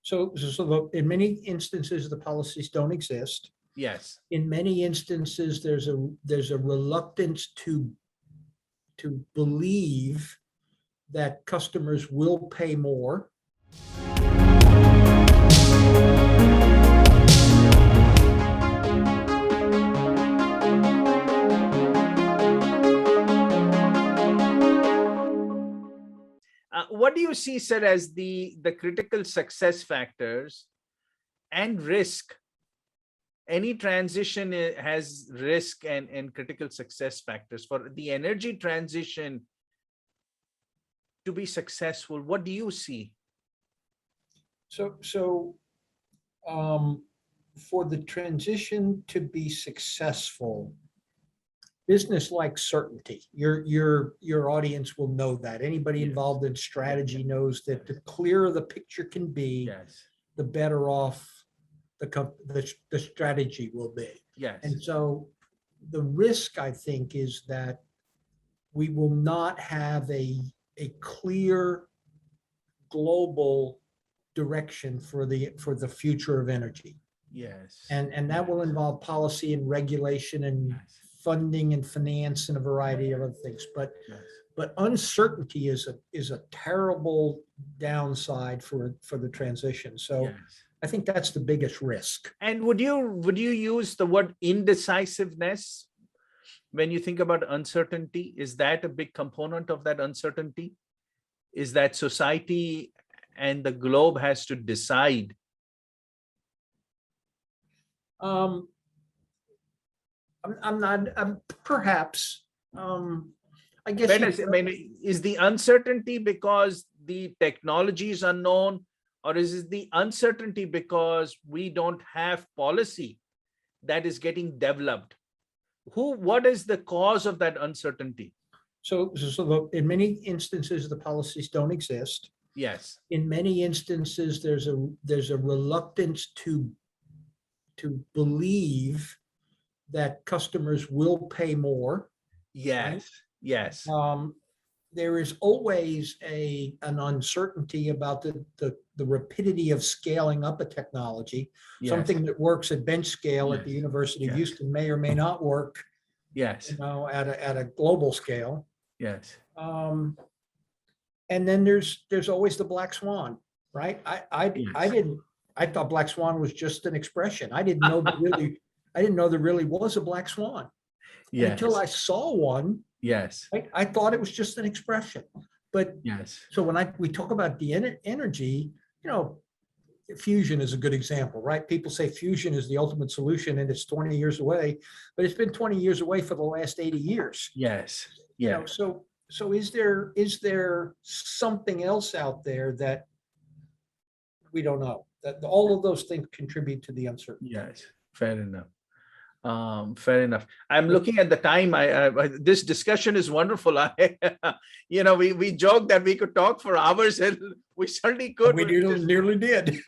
In many instances, the policies don't exist. Yes. In many instances, there's a reluctance to believe that customers will pay more. What do you see, sir, as the critical success factors and risk? Any transition has risk and critical success factors. For the energy transition to be successful, what do you see? For the transition to be successful, business likes certainty. Your audience will know that. Anybody Yes. involved in strategy knows that the clearer the picture can be, Yes. the better off the strategy will be. Yes. And so the risk, I think, is that we will not have a clear global direction for the future of energy. Yes. And that will involve policy and regulation and Yes. funding and finance and a variety of other things. But Yes. uncertainty is a terrible downside for the transition. So Yes. I think that's the biggest risk. And would you use the word indecisiveness when you think about uncertainty? Is that a big component of that uncertainty? Is that society and the globe has to decide? I'm perhaps, I guess. Is the uncertainty because the technology is unknown, or is it the uncertainty because we don't have policy that is getting developed? What is the cause of that uncertainty? In many instances, the policies don't exist. Yes. In many instances, there's a reluctance to believe that customers will pay more. Yes. Right? Yes. There is always an uncertainty about the rapidity of scaling up a technology. Yes. Something that works at bench scale at Yes. the University of Yes. Houston may or may not work, Yes. at a global scale. Yes. And then there's always the black swan, right? I thought black swan was just an expression. I didn't know there really was a black swan. Yes. Until I saw one. Yes. I thought it was just an expression. But yes. So when we talk about the energy, fusion is a good example, right? People say fusion is the ultimate solution and it's 20 years away, but it's been 20 years away for the last 80 years. Yes. Yeah. So is there something else out there that we don't know? That all of those things contribute to the uncertainty. Yes, fair enough. Fair enough. I'm looking at the time. This discussion is wonderful. We joked that we could talk for hours, and we certainly could. We nearly did.